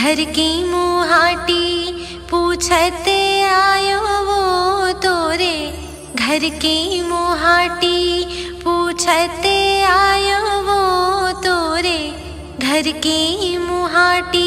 घर की मुहाटी पूछते आयो वो तोरे, घर की मुहाटी पूछते आयो वो तोरे, घर की मुहाटी।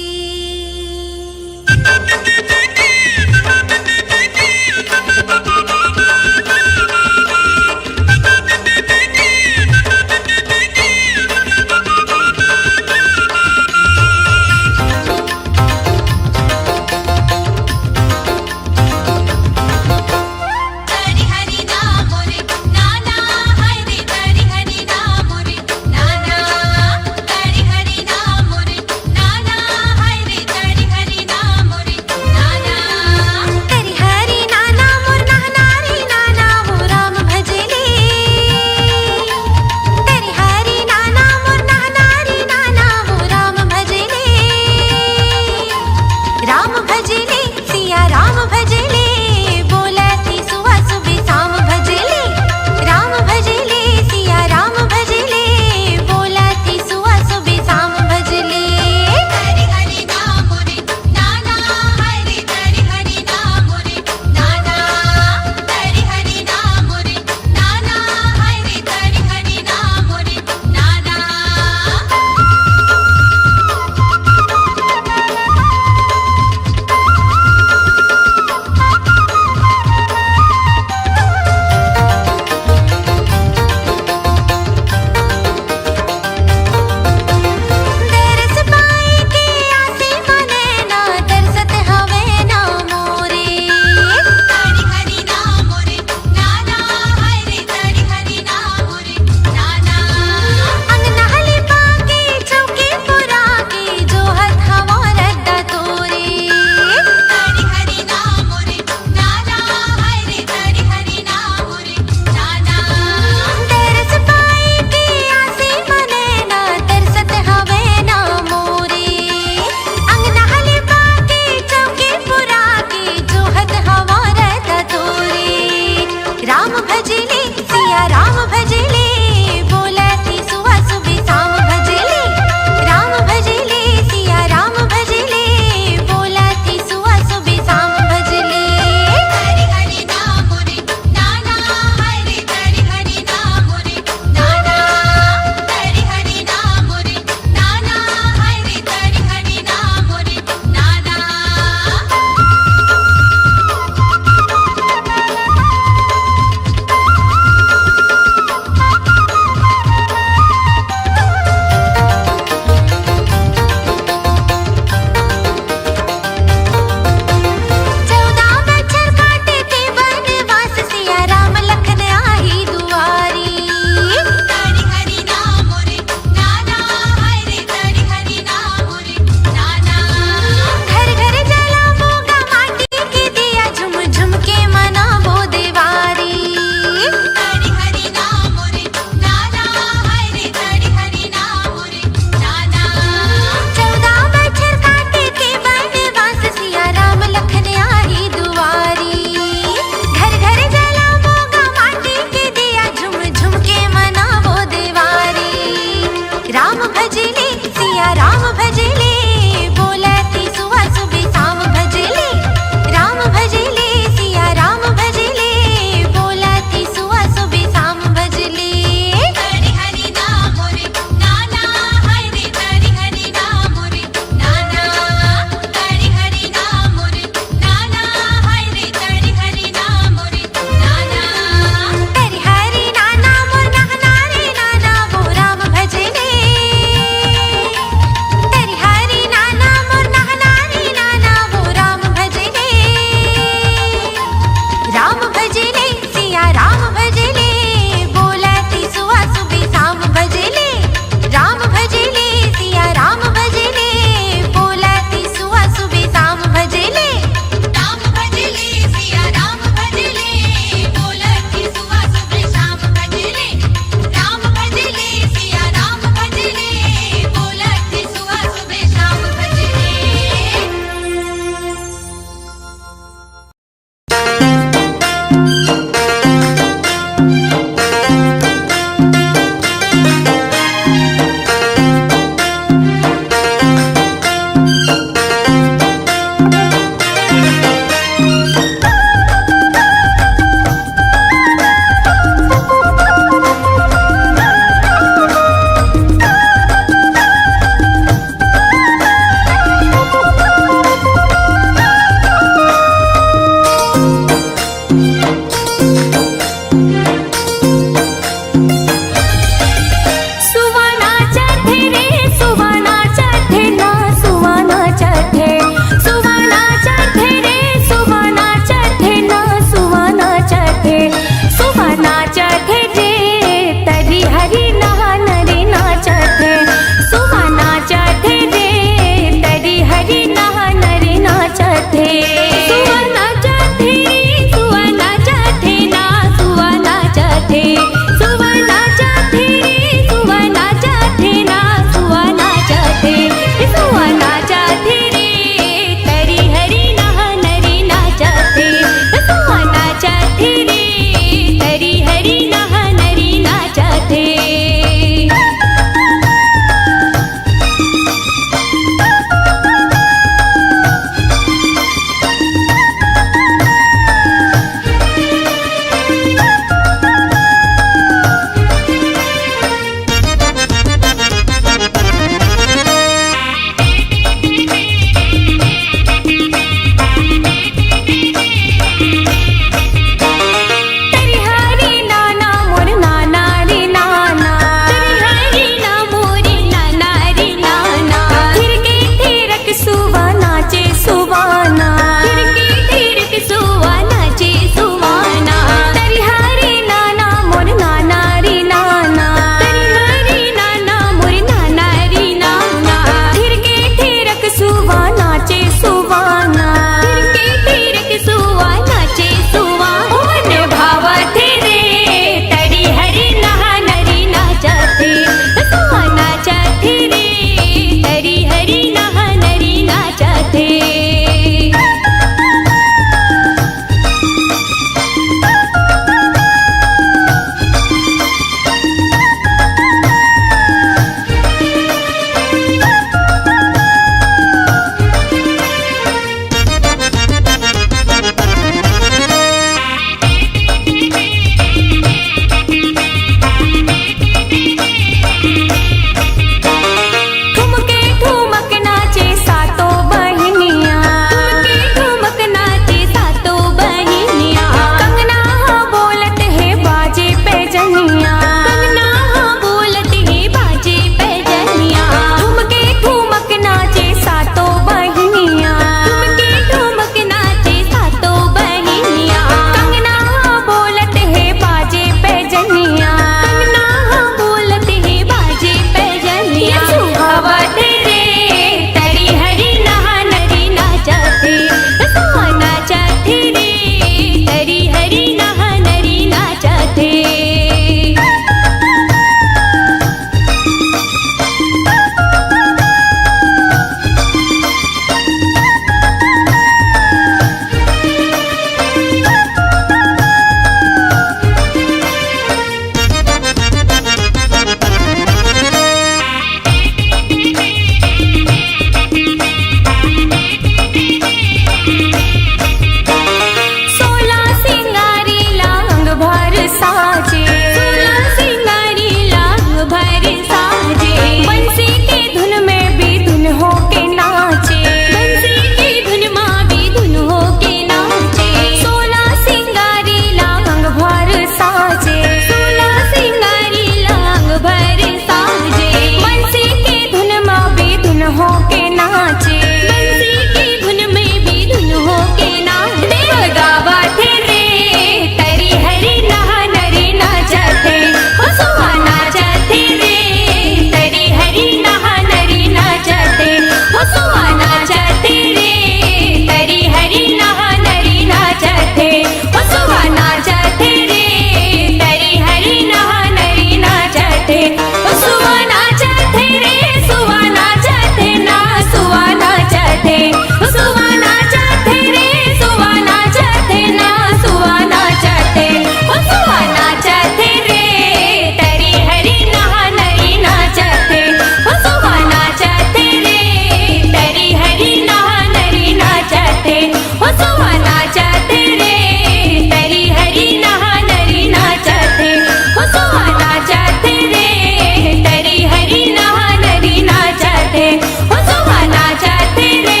नाचथे ओ सुबह नाचथे रे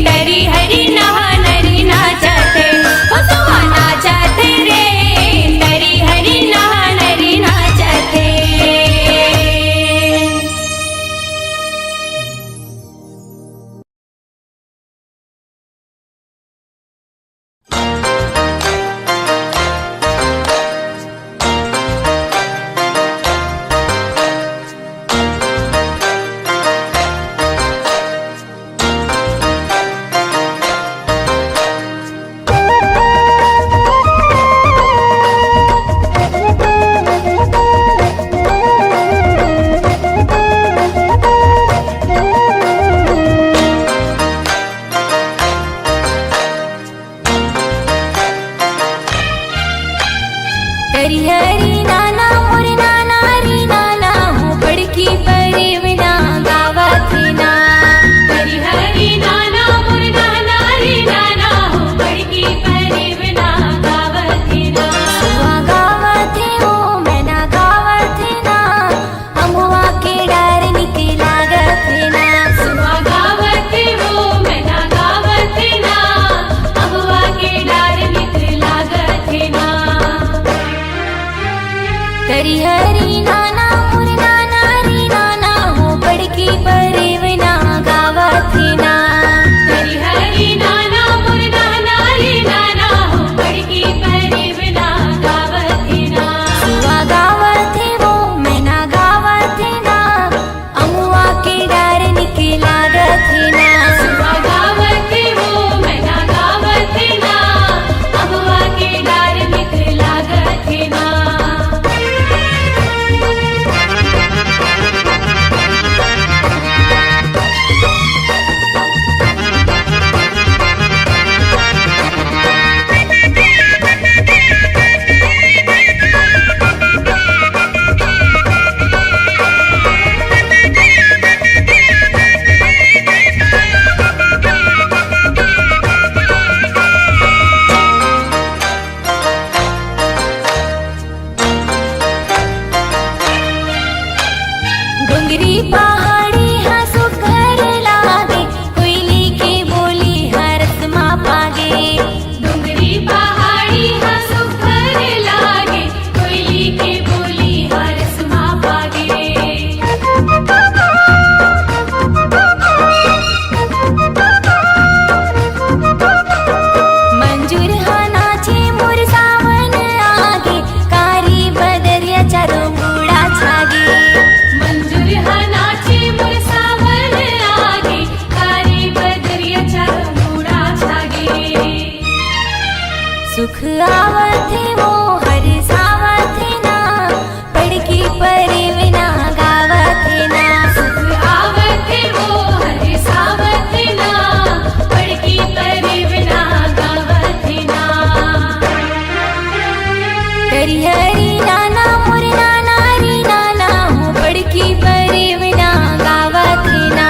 नरी हरी नहा नरी नाचथे ओ सुबह नाचथे रे नरी हरी नहा नरी नाचथे। हरी हरी नाना मोरे नाना री नाना हूँ बड़की परिवना गावथे ना। हरी हरी नाना मोरे नाना री नाना हूँ बड़की परिवना गावथे ना। सुआ गावथे हो मैना गावथे ना अमुआ के डर निकला गथे ना। सुआ गावथे हो मैना गावथे ना अमुआ के डर निकला गथे ना। हरी हरी नाना मोरे नाना री नाना हूँ बड़की परिवना गावथे ना। हरी हरी नाना मोरे नाना री नाना हूँ बड़की परिवना गावथे ना। सुआ गावथे वो मैना गावथे ना अमुआ के डर निकला गथे ना। सुआ गावथे वो मैना गावथे ना अमुआ के डर निकला गथे ना। डोंगरी पहाड़ी हंसो घर लागे कोयली की बोली हरस माँ पागे। डोंगरी पहाड़ी हंसो घर लागे कोयली की बोली हरस माँ पागे। मंजूर हा नाचे मोर सावन आगे कारी बदरिया चारों बूढ़ा छागे। मंजूर हा नाचे मोर सावन आगे कारी बदरिया चारों बूढ़ा छागे। सुख आवथे वो हर सावथे ना बड़की परिवना गावथे ना। सुख आवथे वो हर सावथे ना बड़की परिवना गावथे ना। हरी हरी नाना मोरे नाना री नाना हूँ बड़की परिवना गावथे ना।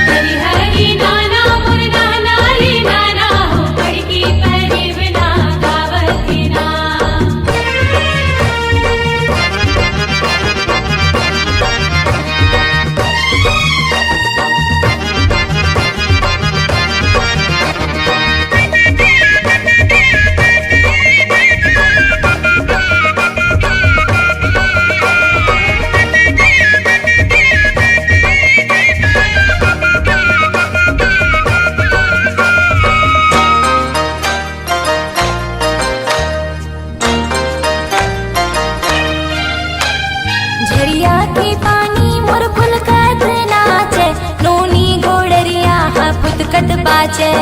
हरी हरी नाना मोरे नाना री नाना हूँ बड़की परिवना गावथे ना। झरिया के पानी मोर फुलकत नाचे नोनी गोड़रिया पुतकत बाचे।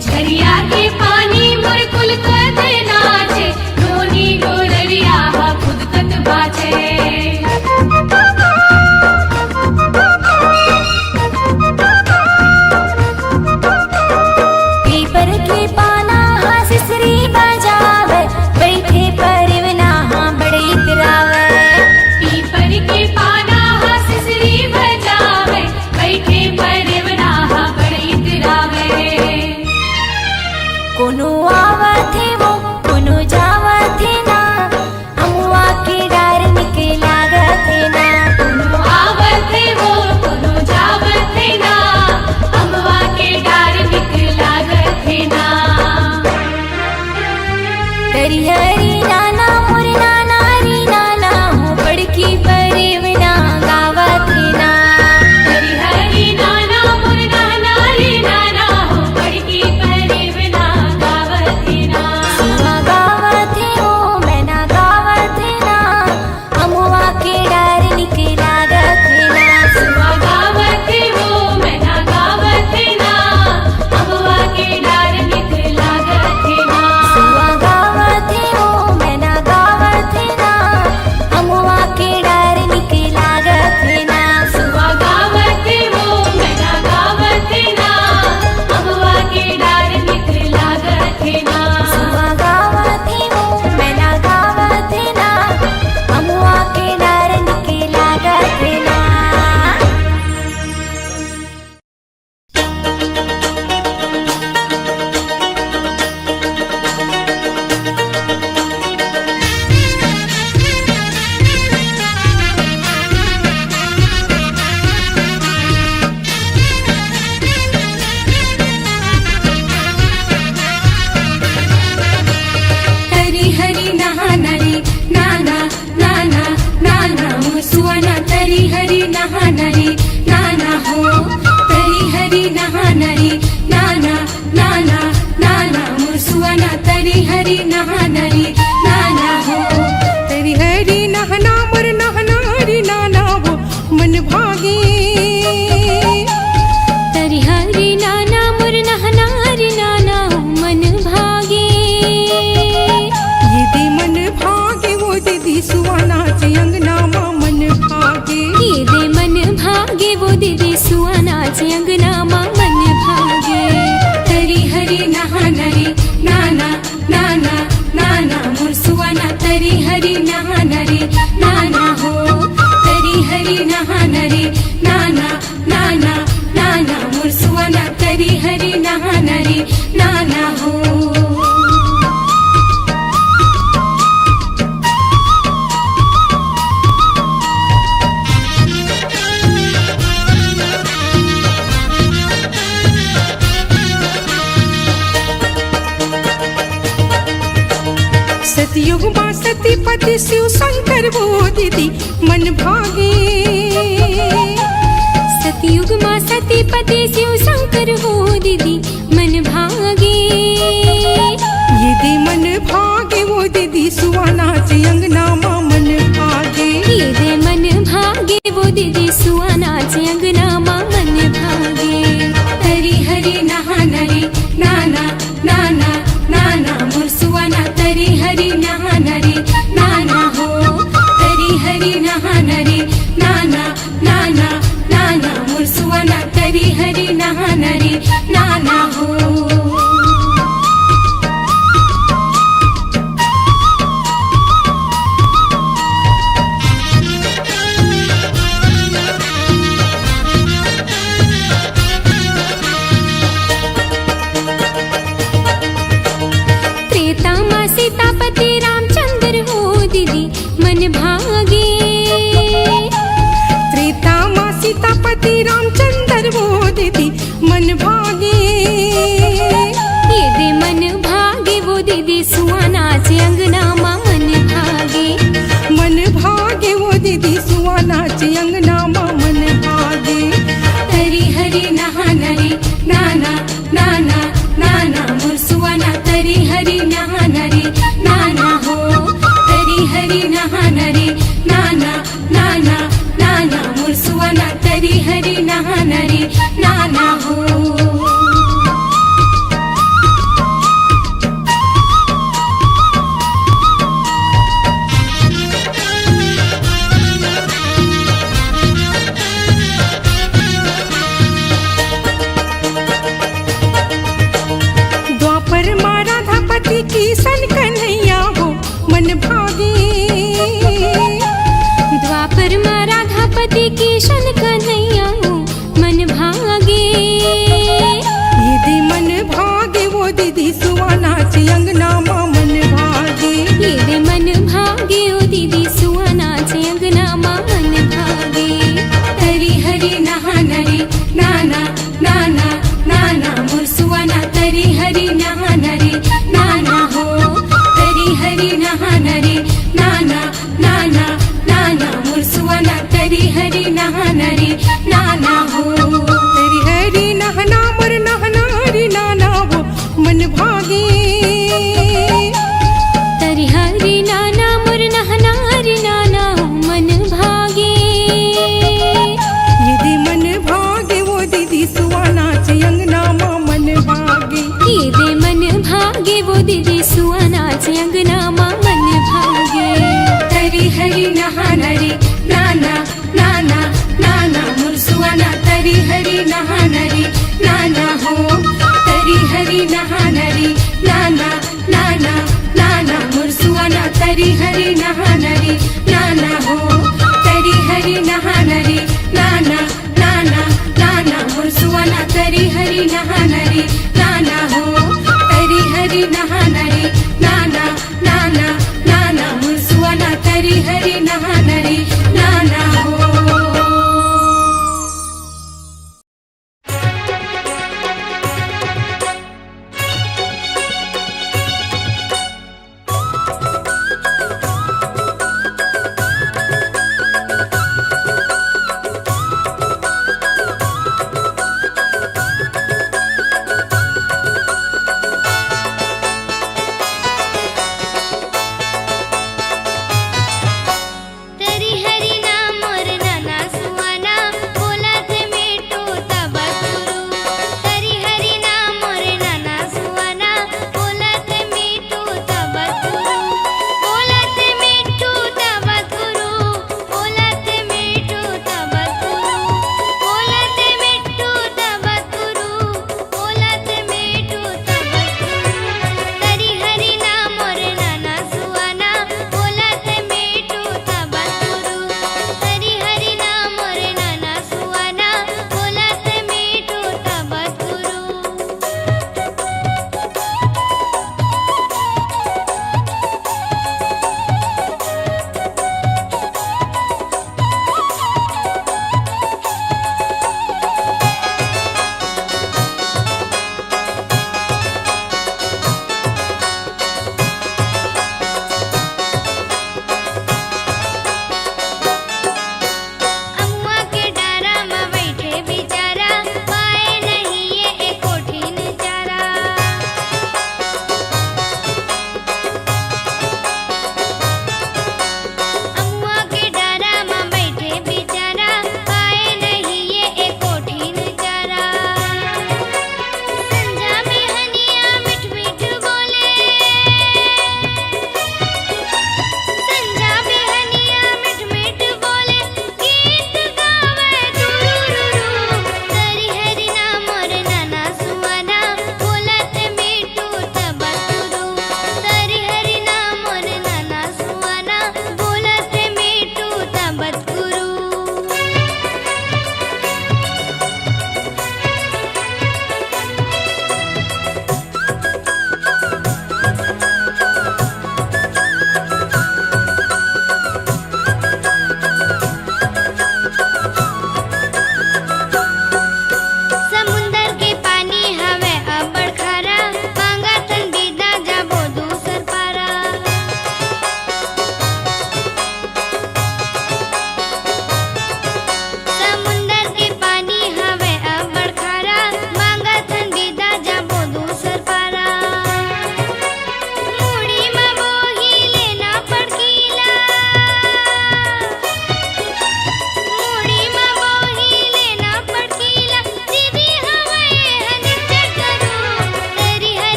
झरिया के पानी मोर फुलकत नाचे नोनी गोड़रिया पुतकत बाचे। पीपर के पाना सिसरी बजावे बैठे परिवना बड़े इतरावे। पीपर के पाना सिसरी बजावे बैठे परिवना बड़े इतरावे। सुवानाचे अंगनामा मन भागे तरी हरी नहाणारी नाना नाना नाना मोर सुवाना तरी हरी नहाणारी नाना हो तरी हरी नहाणारी नाना नाना नाना मोर सुवाना तरी हरी नहाणारी नाना हो सतयुग मां सतीपति शिव शंकर वो दीदी मन भागे सतयुग मां सतीपति शिव शंकर हो दीदी मन भागे ये दे मन भागे वो दीदी सुवानाचे अंगना मां मन भागे ये दे मन भागे वो दीदी सुवानाचे अंगना मां मन भागे तरी हरी नहाणारी नाना नाना नाना मोर सुवाना तरी हरी नहाणारी नाना हो तरी हरी नहाणारी नाना नाना नाना मोर सुवाना तरी हरी नहाणारी नाना हो त्रेता मां सीतापति रामचंद्र हो दीदी मन भागे त्रेता मां सीतापति रामचंद्र वो दीदी मन भागे ये दे मन भागे वो दीदी सुवानाचे अंगना मां मन भागे मन भागे वो दीदी सुवानाचे अंगना मां मन भागे तरी हरी नहाणारी नाना नाना नाना मोर सुवाना तरी हरी नहाणारी नाना हो तरी हरी नहाणारी नाना नाना नाना मोर सुवाना तरी हरी नहाणारी नाना हो द्वापर मां राधापति की सन कन्हैया हो मन भागे द्वापर मां राधापति की शन कन्हैया हो मन भागे ये दे मन भागे वो दीदी सुवानाचे अंगना मां मन भागे ये दे मन भागे ओ दीदी सुवानाचे अंगना मां मन भागे तरी हरी नहाणारी नाना नाना नाना मोर सुवाना तरी हरी नहाणारी नाना हो तरी हरी नहाणारी नाना नाना नाना मोर सुवाना तरी हरी नहाणारी नाना हो तेरी हरी नहना मोर नहनारी नाना वो मन भागे तरी हरी नाना मोर नहनारी नाना हो मन भागे ये दे मन भागे वो दीदी सुवानाचे अंगना मां मन भागे ये दे मन भागे वो दीदी सुवानाचे अंगना मां मन भागे तरी हरी नहाणारी नाना नाना नाना मोर सुवाना तरी हरी नहाणारी नाना हो तरी हरी नहाणारी नाना नाना नाना मोर सुवाना तरी हरी नहाणारी नाना हो तरी हरी नहाणारी नाना नाना नाना मोर सुवाना तरी हरी नहाणारी नाना हो तरी हरी नहाणारी नाना नाना नाना मोर सुवाना तरी हरी नहाणारी नाना हो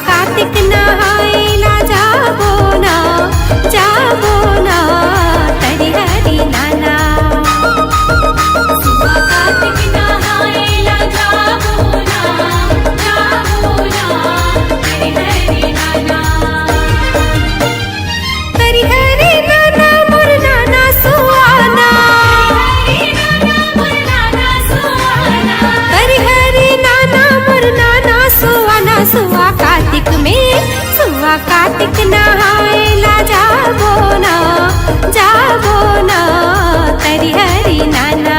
कार्तिक नहाएला जाबो ना तरी हरी नाना। सुबह कार्तिक नहाएला जाबो ना हरि हरि नाना। तरी हरी नाना मोर नाना सुहाना, हरि नाना मोर नाना सुहाना। तरी हरी नाना मोर नाना सुहाना। सुहा कार्तिक नहाएला जाबो ना तरी हरी नाना।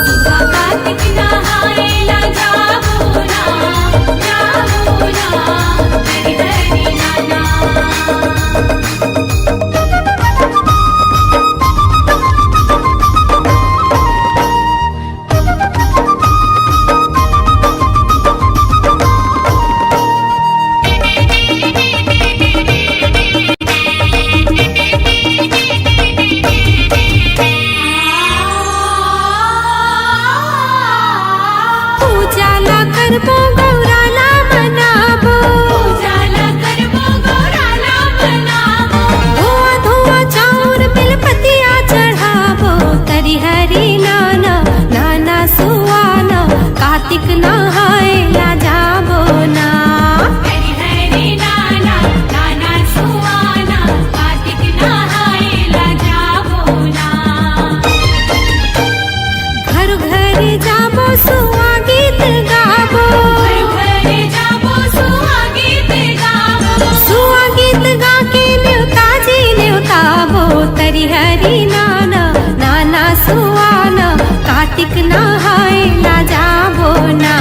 सुबह कार्तिक नहाएला जाबो ना हरि हरि नाना। पूजाला करबो गौराला मनाबो, पूजाला करबो गौराला मनाबो। धुआं धुआं चाउर बेलपतिया चढ़ाबो तरी हरी नाना सुहाना। कार्तिक नहाएला जाबो ना। हरि हरि नाना नाना सुहाना। कार्तिक नहाएला जाबो ना। घर घर जाबो सुहा गीत गाबो, घर घर जाबो सुहा गीत गाबो। सुहा गीत गा के न्योताजी न्योताबो तरी हरी नाना सुहाना। कार्तिक नहाएला जाबो ना।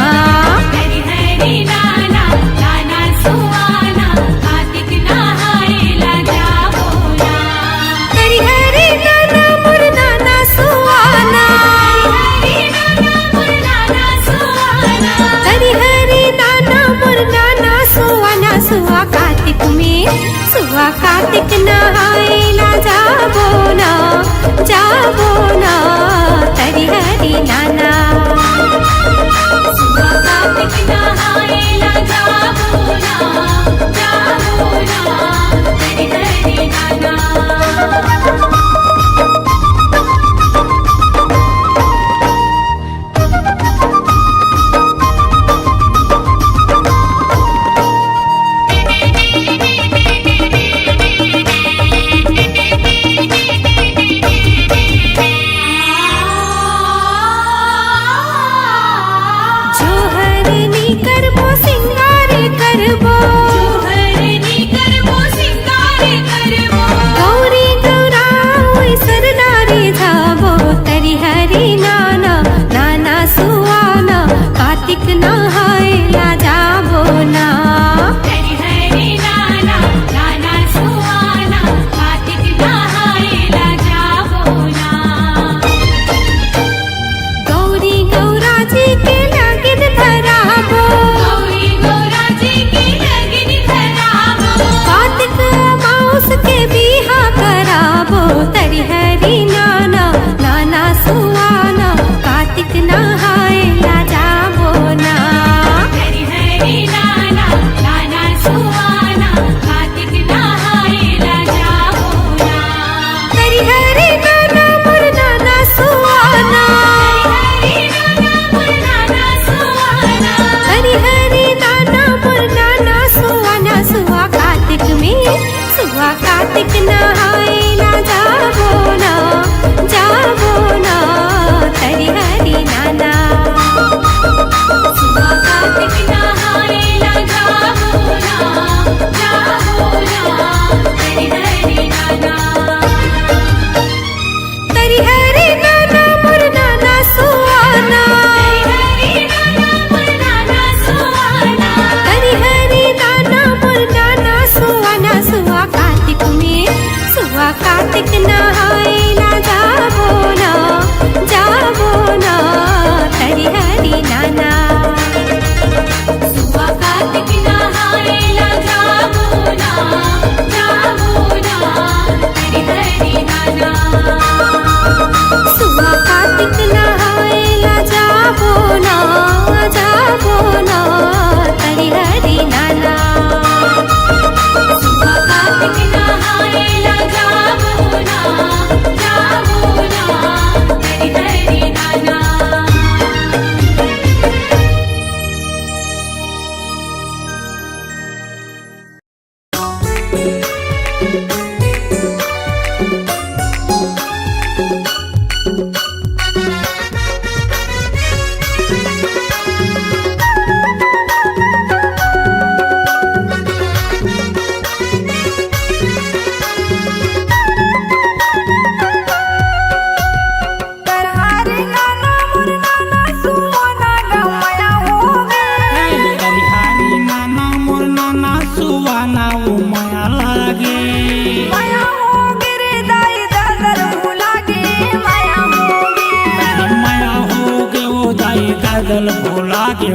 दादल भोला गे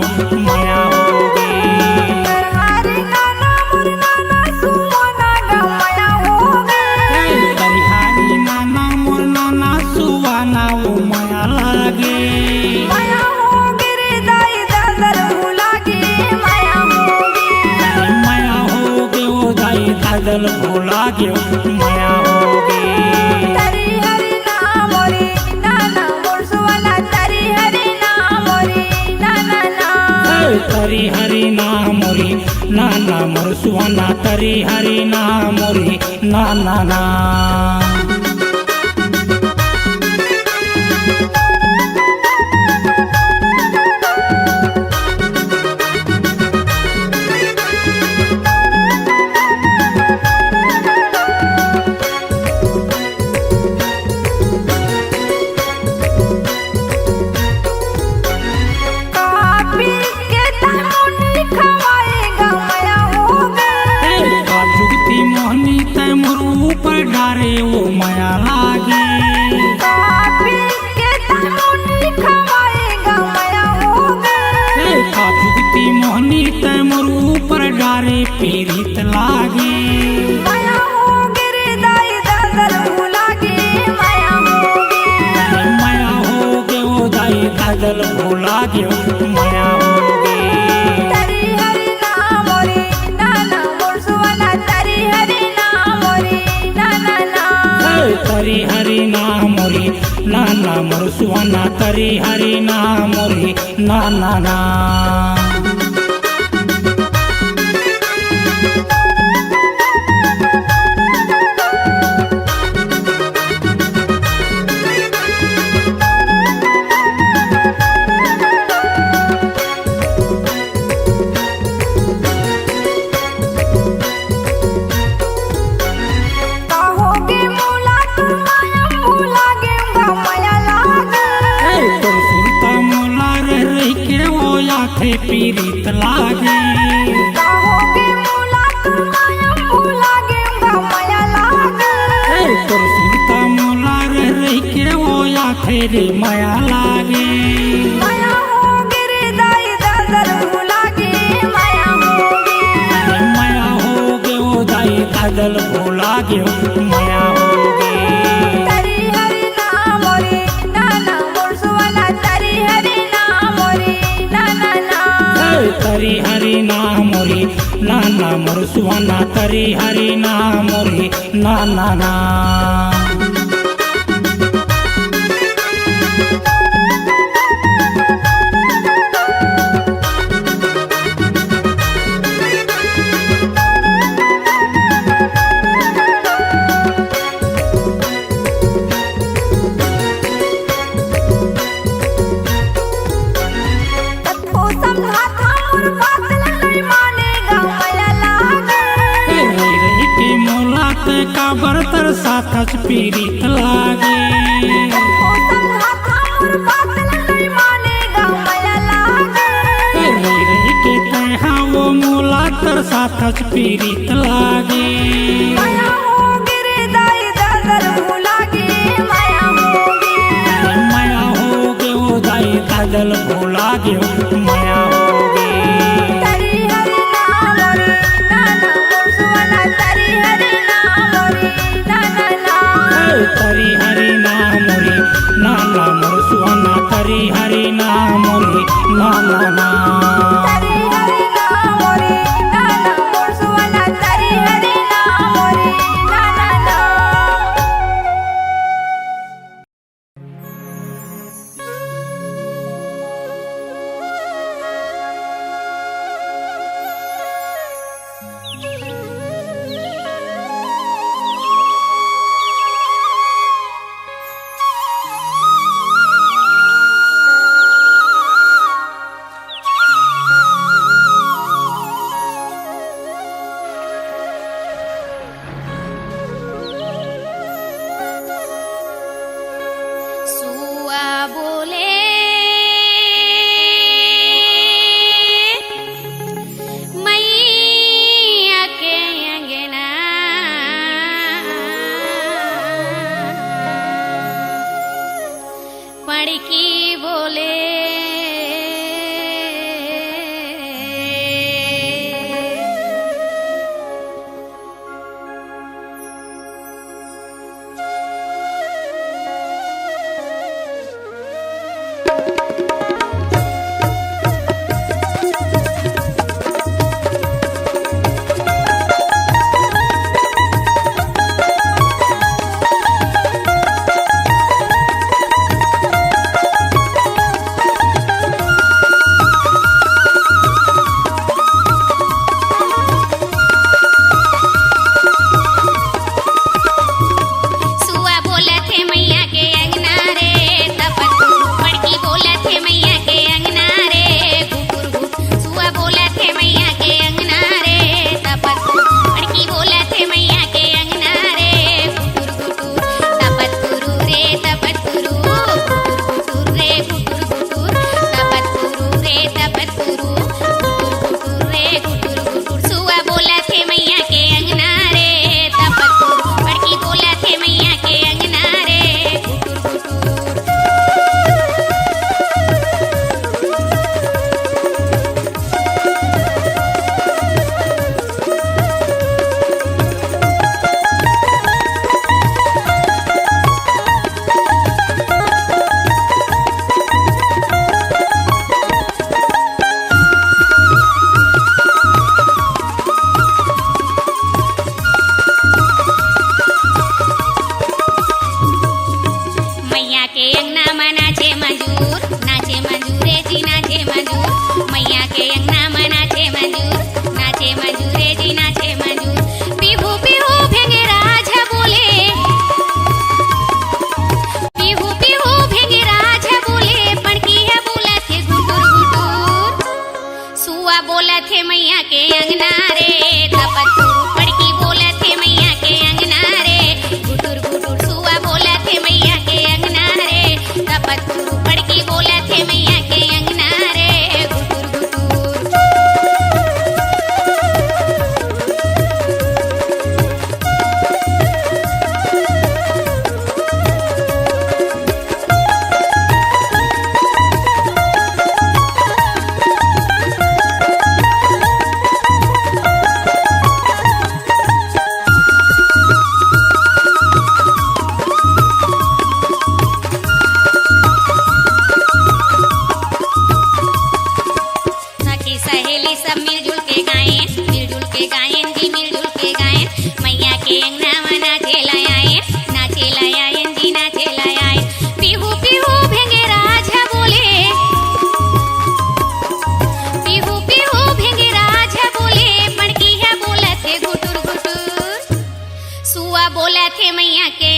माया होगे हरी नाना मोर नाना सुवाना ग माया होगे हरी नाना मोर नाना सुवाना वो माया लागे माया होगे रे दाई दादल भोला गे माया होगे माया होगे ओ दाई दादल भोला गे माया होगे तरी हरी नाम मोरी नाना मोर सुवाना तरी हरी नाम मोरी नाना ना तरी हरी नाम मोरी नाना मोर सुवाना तरी हरी नाम मोरी नाना ना कापी के तमुनी खवाएगा माया होगे जुगती मोहनी तय मोरू पर डारे वो माया लागे कापी के तमुनी खवाएगा माया होगे जुगती मोहनी तय मोरू पर डारे पीड़ित लागे माया होगे रे दाई दादल भोला गे माया होगे माया होगे ओ दाई दादल भोला गे माया होगे तरी हरी नाम मोरी नाना मोर सुवाना तरी हरी नाम मोरी नाना ना तरी हरी नाम मोरी नाना मोर सुवाना तरी हरी नाम मोरी नाना ना कहोगे मोला तुम माया भोला गे माया लागे तो सुनता मोला रह रही के वो आखे पीड़ित लागे कहोगे मोला तुम माया भोला गे माया लागे तो सुनता मोला रह रही के वो आखे रे माया लागे माया होगे रे दाई दादल भोला गे माया होगे माया होगे ओ दाई दादल भोला गे माया होगे तरी हरी नाम मोरी नाना मोर सुवाना तरी हरी नाम मोरी नाना ना तरी हरी नाम मोरी नाना मोर सुवाना तरी हरी नाम मोरी नाना ना तत्को समझाता मोर बात नहीं मानेगा माया लागे रही रही के मोला ते काबर तर साथच पीड़ित लागे तत्को समझाता मोर बात नहीं मानेगा माया लागे रही रही के तहा वो मोला तर साथच पीड़ित लागे माया होगे रे दाई दादल भोला गे माया होगे माया होगे ओ दाई दादल भोला गे माया होगे तरी हरी नाम मोरी नाना मोर सुवाना तरी हरी नाम मोरी नाना ना तरी हरी नाम मोरी नाना मोर सुवाना तरी हरी नाम मोरी नाना ना तरी हरी नाम मोरी नाना मोर सुवाना तरी हरी नाम मोरी नाना ना बोला थे मैया के अंगना रे तपतुरु पड़की बोला थे मैया के अंगना रे गुटुर गुटुर सुआ बोला थे मैया के अंगना रे तपतुरु पड़की बोला थे मैया के अंगना रे गुटुर गुटुर सखी सहेली सब मिलजुल के गाएं जी मिलजुल के गाएं मैया के अंगना में नाचे लाए जी नाचे लाए पीहू पीहू भेंगे राजा बोले पीहू पीहू भेंगे राजा बोले पड़की है बोला थे गुटुर गुटुर सुआ बोला थे मैया के